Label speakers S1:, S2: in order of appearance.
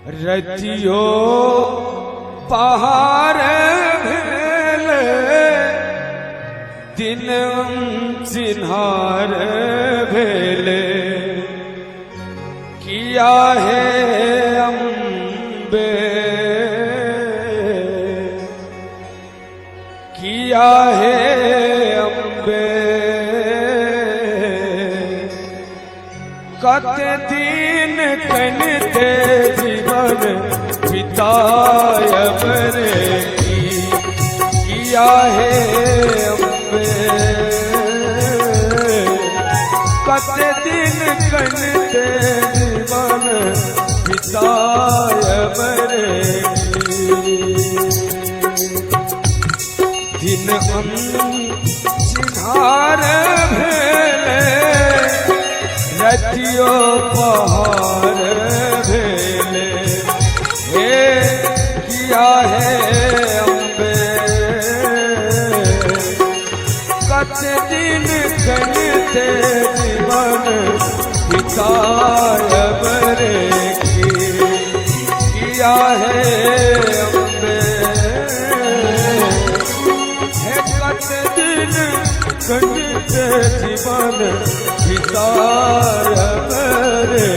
S1: रतियो पहाड़ भेले दिन चिन्हार भेले किया है अम्बे किया है अम्बे कते दिन कनते जीवन बितायब रे किया है अम्बे कते दिन कनते जीवन बितायब रे दिन चिन्हार भेले रतियो पहाड़ भेले हे किया है अम्बे कते दिन कनते जीवन बितायब रे किया है अम्बे हे कते दिन कनते जीवन बितायब रे